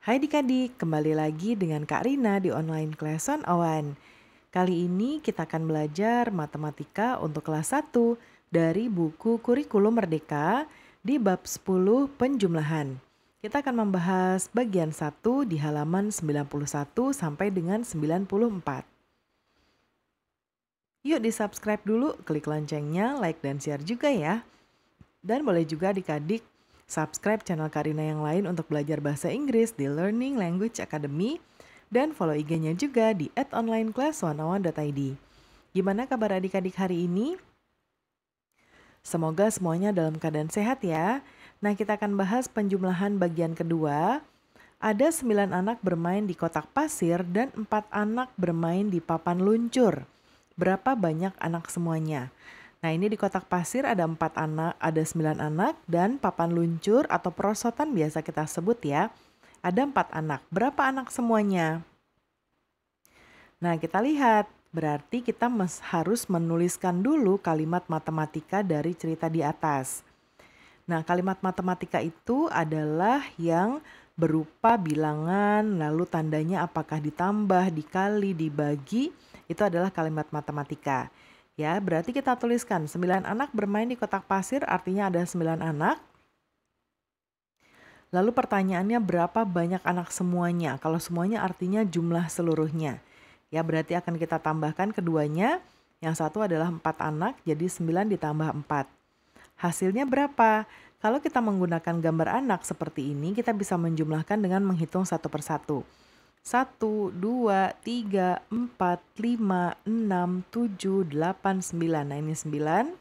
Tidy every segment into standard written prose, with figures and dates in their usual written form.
Hai adik-adik, kembali lagi dengan Kak Rina di online Class 101. Kali ini kita akan belajar matematika untuk kelas 1 dari buku Kurikulum Merdeka di bab 10 penjumlahan. Kita akan membahas bagian 1 di halaman 91 sampai dengan 94. Yuk di-subscribe dulu, klik loncengnya, like dan share juga ya. Dan boleh juga adik-adik subscribe channel Karina yang lain untuk belajar bahasa Inggris di Learning Language Academy dan follow IG-nya juga di @onlineclass101.id. Gimana kabar adik-adik hari ini? Semoga semuanya dalam keadaan sehat ya. Nah, kita akan bahas penjumlahan bagian kedua. Ada 9 anak bermain di kotak pasir dan 4 anak bermain di papan luncur. Berapa banyak anak semuanya? Nah, ini di kotak pasir ada 4 anak, ada 9 anak, dan papan luncur atau perosotan biasa kita sebut ya. Ada 4 anak. Berapa anak semuanya? Nah, kita lihat. Berarti kita harus menuliskan dulu kalimat matematika dari cerita di atas. Nah, kalimat matematika itu adalah yang berupa bilangan, lalu tandanya apakah ditambah, dikali, dibagi, itu adalah kalimat matematika. Ya, berarti kita tuliskan 9 anak bermain di kotak pasir, artinya ada 9 anak. Lalu pertanyaannya berapa banyak anak semuanya? Kalau semuanya artinya jumlah seluruhnya. Ya, berarti akan kita tambahkan keduanya. Yang satu adalah 4 anak, jadi 9 ditambah 4. Hasilnya berapa? Kalau kita menggunakan gambar anak seperti ini, kita bisa menjumlahkan dengan menghitung satu persatu. 1, 2, 3, 4, 5, 6, 7, 8, 9. Nah, ini 9,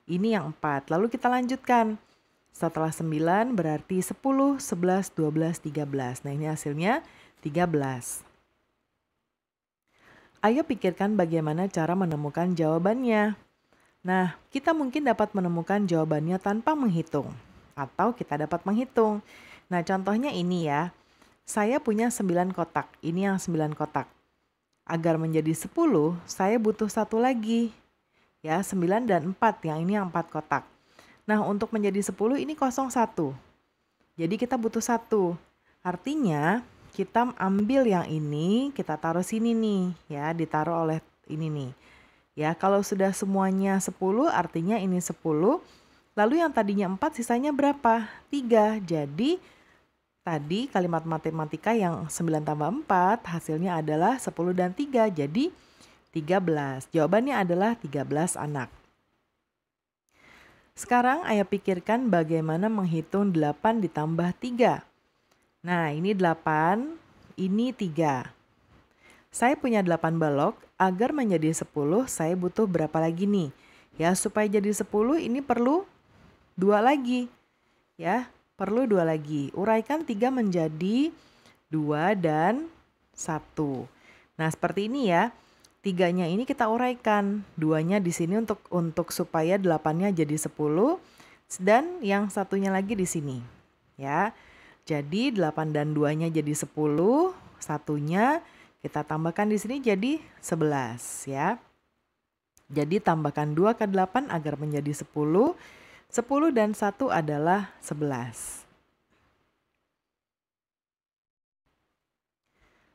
ini yang 4. Lalu kita lanjutkan. Setelah 9 berarti 10, 11, 12, 13. Nah, ini hasilnya 13. Ayo pikirkan bagaimana cara menemukan jawabannya. Nah, kita mungkin dapat menemukan jawabannya tanpa menghitung. Atau kita dapat menghitung. Nah, contohnya ini ya. Saya punya 9 kotak, ini yang 9 kotak. Agar menjadi 10, saya butuh satu lagi. Ya, 9 dan 4, yang ini yang 4 kotak. Nah, untuk menjadi 10 ini kosong 1. Jadi kita butuh 1. Artinya, kita ambil yang ini, kita taruh sini nih, ya, ditaruh oleh ini nih. Ya, kalau sudah semuanya 10, artinya ini 10. Lalu yang tadinya 4, sisanya berapa? 3. Jadi, tadi kalimat matematika yang 9 tambah 4 hasilnya adalah 10 dan 3, jadi 13. Jawabannya adalah 13 anak. Sekarang ayo pikirkan bagaimana menghitung 8 ditambah 3. Nah, ini 8, ini 3. Saya punya 8 balok, agar menjadi 10 saya butuh berapa lagi nih? Ya, supaya jadi 10 ini perlu 2 lagi. Ya. Perlu 2 lagi. Uraikan 3 menjadi 2 dan 1. Nah, seperti ini ya. 3-nya ini kita uraikan. 2-nya di sini untuk supaya 8-nya jadi 10 dan yang satunya lagi di sini. Ya. Jadi 8 dan 2-nya jadi 10, satunya kita tambahkan di sini jadi 11 ya. Jadi tambahkan 2 ke 8 agar menjadi 10. 10 dan 1 adalah 11.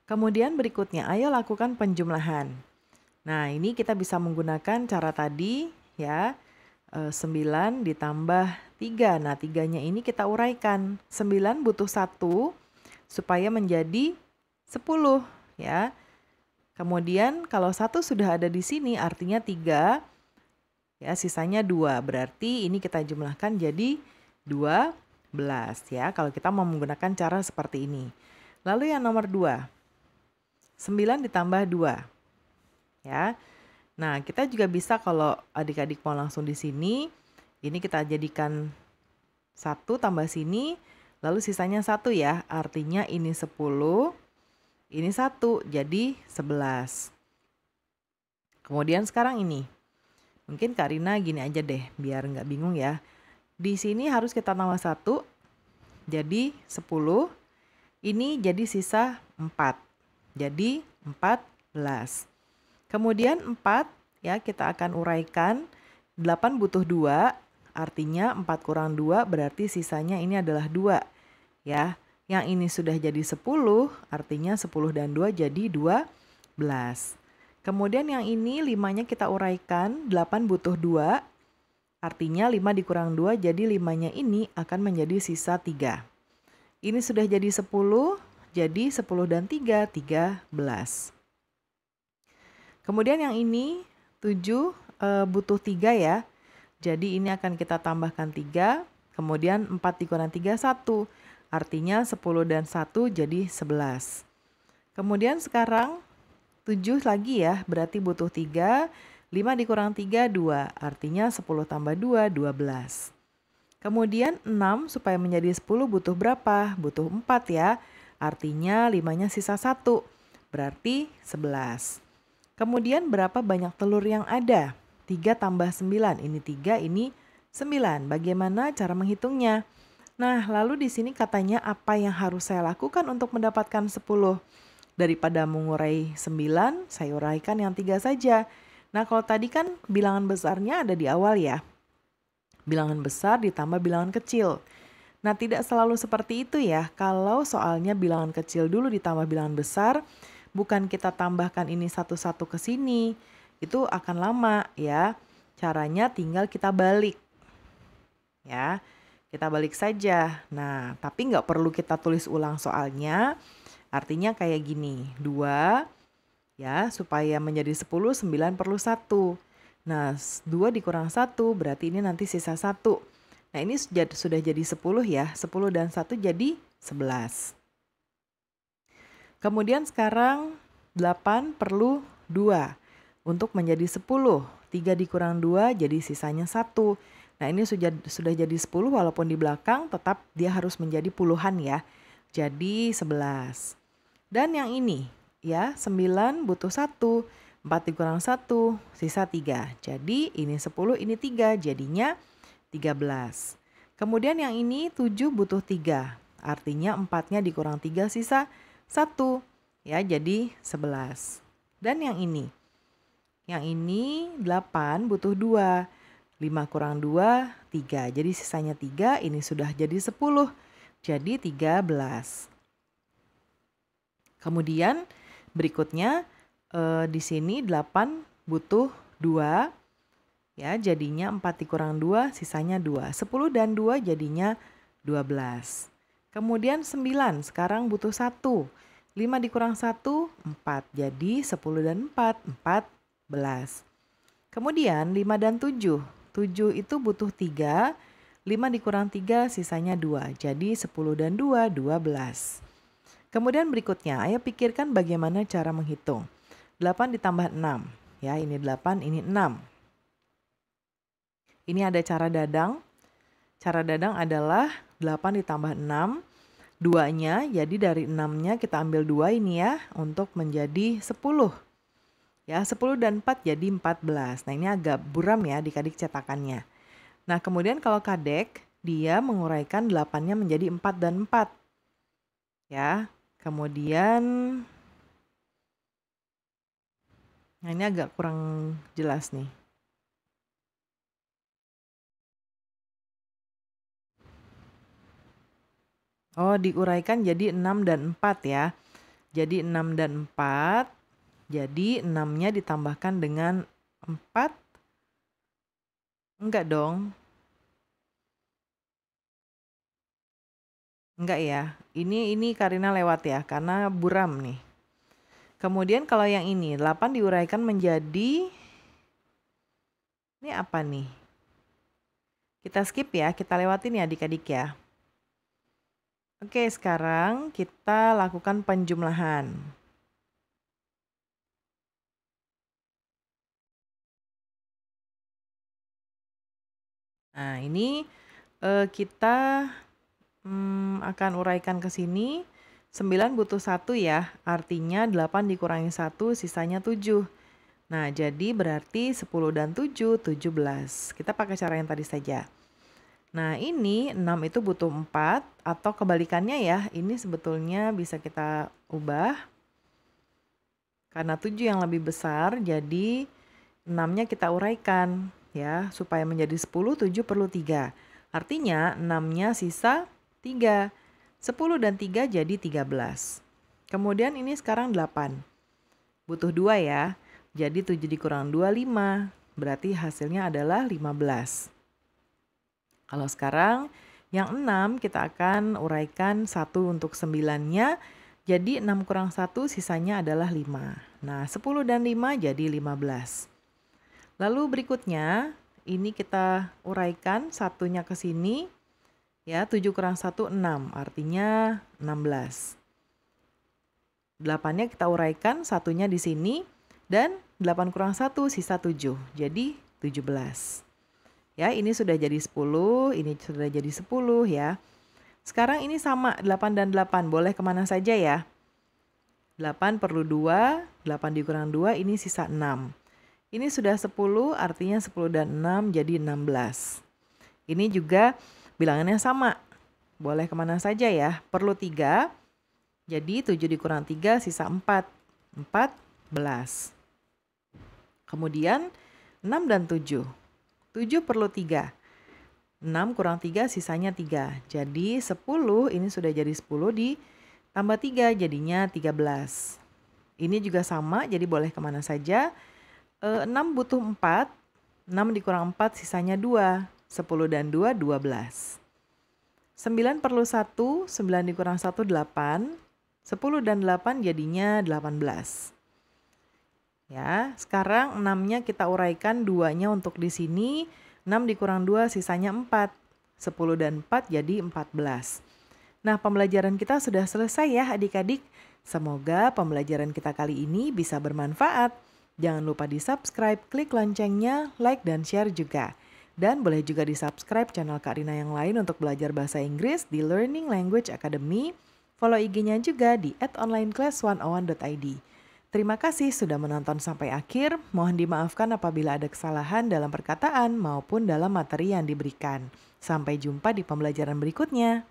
Kemudian berikutnya, ayo lakukan penjumlahan. Nah, ini kita bisa menggunakan cara tadi ya. 9 ditambah 3. Nah, 3-nya ini kita uraikan. 9 butuh 1 supaya menjadi 10 ya. Kemudian kalau 1 sudah ada di sini artinya 3. Ya, sisanya 2. Berarti ini kita jumlahkan jadi 12 ya. Kalau kita mau menggunakan cara seperti ini. Lalu yang nomor 2. 9 ditambah 2. Ya. Nah, kita juga bisa kalau adik-adik mau langsung di sini, ini kita jadikan 1 tambah sini, lalu sisanya 1 ya. Artinya ini 10, ini 1, jadi 11. Kemudian sekarang ini. Mungkin Kak Rina gini aja deh, biar nggak bingung ya. Di sini harus kita tambah 1, jadi 10. Ini jadi sisa 4, jadi 14. Kemudian 4, ya kita akan uraikan. 8 butuh 2, artinya 4 kurang 2 berarti sisanya ini adalah 2. Ya, Yang ini sudah jadi 10, artinya 10 dan 2 jadi 12. Kemudian yang ini 5-nya kita uraikan, 8 butuh 2, artinya 5 dikurang 2, jadi 5-nya ini akan menjadi sisa 3. Ini sudah jadi 10, jadi 10 dan 3, 13. Kemudian yang ini 7 butuh 3 ya, jadi ini akan kita tambahkan 3, kemudian 4 dikurang 3, 1. Artinya 10 dan 1 jadi 11. Kemudian sekarang 7 lagi ya, berarti butuh 3. 5 dikurang 3, 2. Artinya 10 tambah 2, 12. Kemudian 6 supaya menjadi 10 butuh berapa? Butuh 4 ya. Artinya 5-nya sisa 1. Berarti 11. Kemudian berapa banyak telur yang ada? 3 tambah 9. Ini 3, ini 9. Bagaimana cara menghitungnya? Nah, lalu di sini katanya apa yang harus saya lakukan untuk mendapatkan 10? Daripada mengurai 9, saya uraikan yang 3 saja. Nah, kalau tadi kan bilangan besarnya ada di awal ya. Bilangan besar ditambah bilangan kecil. Nah, tidak selalu seperti itu ya. Kalau soalnya bilangan kecil dulu ditambah bilangan besar, bukan kita tambahkan ini satu-satu ke sini. Itu akan lama ya. Caranya tinggal kita balik. Ya. Kita balik saja. Nah, tapi nggak perlu kita tulis ulang soalnya. Artinya kayak gini. 2, ya, supaya menjadi 10, 9 perlu 1. Nah, 2 dikurang 1, berarti ini nanti sisa 1. Nah, ini sudah jadi 10 ya. 10 dan 1 jadi 11. Kemudian sekarang 8 perlu 2. Untuk menjadi 10. 3 dikurang 2 jadi sisanya 1. Nah, ini sudah jadi 10 walaupun di belakang tetap dia harus menjadi puluhan ya. Jadi 11. Dan yang ini ya, 9 butuh 1. 4 dikurang 1, sisa 3. Jadi ini 10, ini 3, jadinya 13. Kemudian yang ini 7 butuh 3. Artinya 4-nya dikurang 3, sisa 1. Ya, jadi 11. Dan yang ini 8 butuh 2. 5 kurang 2, 3. Jadi sisanya 3, ini sudah jadi 10. Jadi 13. Kemudian berikutnya di sini 8 butuh 2. Ya, jadinya 4 dikurang 2, sisanya 2. 10 dan 2 jadinya 12. Kemudian 9, sekarang butuh 1. 5 dikurang 1, 4. Jadi 10 dan 4, 14. Kemudian 5 dan 7. 7 itu butuh 3, 5 dikurang 3 sisanya 2, jadi 10 dan 2, 12. Kemudian berikutnya, ayo pikirkan bagaimana cara menghitung. 8 ditambah 6, ya ini 8, ini 6. Ini ada cara dadang. Cara dadang adalah 8 ditambah 6, 2-nya, jadi dari 6-nya kita ambil 2 ini ya, untuk menjadi 10. Ya, 10 dan 4 jadi 14. Nah, ini agak buram ya adik-adik cetakannya. Nah, kemudian kalau kadek, dia menguraikan 8-nya menjadi 4 dan 4. Ya, kemudian, nah ini agak kurang jelas nih. Oh, diuraikan jadi 6 dan 4 ya. Jadi 6 dan 4. Jadi 6-nya ditambahkan dengan 4. Enggak dong. Enggak ya. Ini Karina lewat ya, karena buram nih. Kemudian kalau yang ini, 8 diuraikan menjadi, ini apa nih? Kita skip ya, kita lewatin ya adik-adik ya. Oke, sekarang kita lakukan penjumlahan. Nah, ini kita akan uraikan ke sini. 9 butuh 1 ya, artinya 8 dikurangi 1, sisanya 7. Nah, jadi berarti 10 dan 7, 17. Kita pakai cara yang tadi saja. Nah, ini 6 itu butuh 4, atau kebalikannya ya, ini sebetulnya bisa kita ubah. Karena 7 yang lebih besar, jadi 6-nya kita uraikan ya, supaya menjadi 10, 7 perlu 3. Artinya 6-nya sisa 3. 10 dan 3 jadi 13. Kemudian ini sekarang 8. Butuh 2 ya. Jadi 7 dikurang 2, 5. Berarti hasilnya adalah 15. Kalau sekarang yang 6 kita akan uraikan 1 untuk 9-nya. Jadi 6 kurang 1 sisanya adalah 5. Nah 10 dan 5 jadi 15. Lalu berikutnya ini kita uraikan satunya ke sini. Ya, 7 kurang 1, 6. Artinya 16. 8-nya kita uraikan, satunya di sini. Dan 8 kurang 1, sisa 7. Jadi 17. Ya, ini sudah jadi 10, ini sudah jadi 10 ya. Sekarang ini sama, 8 dan 8. Boleh kemana saja ya? 8 perlu 2, 8 dikurang 2, ini sisa 6. Ini sudah 10, artinya 10 dan 6 jadi 16. Ini juga bilangannya sama. Boleh kemana saja ya? Perlu 3. Jadi 7 dikurang 3 sisa 4. 14. Kemudian 6 dan 7. 7 perlu 3. 6 kurang 3 sisanya 3. Jadi 10 ini sudah jadi 10 ditambah 3 jadinya 13. Ini juga sama jadi boleh kemana saja. 6 butuh 4. 6 dikurang 4 sisanya 2. 10 dan 2, 12. 9 perlu 1, 9 dikurang 1, 8. 10 dan 8 jadinya 18. Ya, sekarang 6-nya kita uraikan 2-nya untuk di sini. 6 dikurang 2 sisanya 4. 10 dan 4 jadi 14. Nah, pembelajaran kita sudah selesai ya adik-adik. Semoga pembelajaran kita kali ini bisa bermanfaat. Jangan lupa di-subscribe, klik loncengnya, like dan share juga. Dan boleh juga di-subscribe channel Kak Rina yang lain untuk belajar bahasa Inggris di Learning Language Academy. Follow IG-nya juga di @onlineclass101.id. Terima kasih sudah menonton sampai akhir. Mohon dimaafkan apabila ada kesalahan dalam perkataan maupun dalam materi yang diberikan. Sampai jumpa di pembelajaran berikutnya.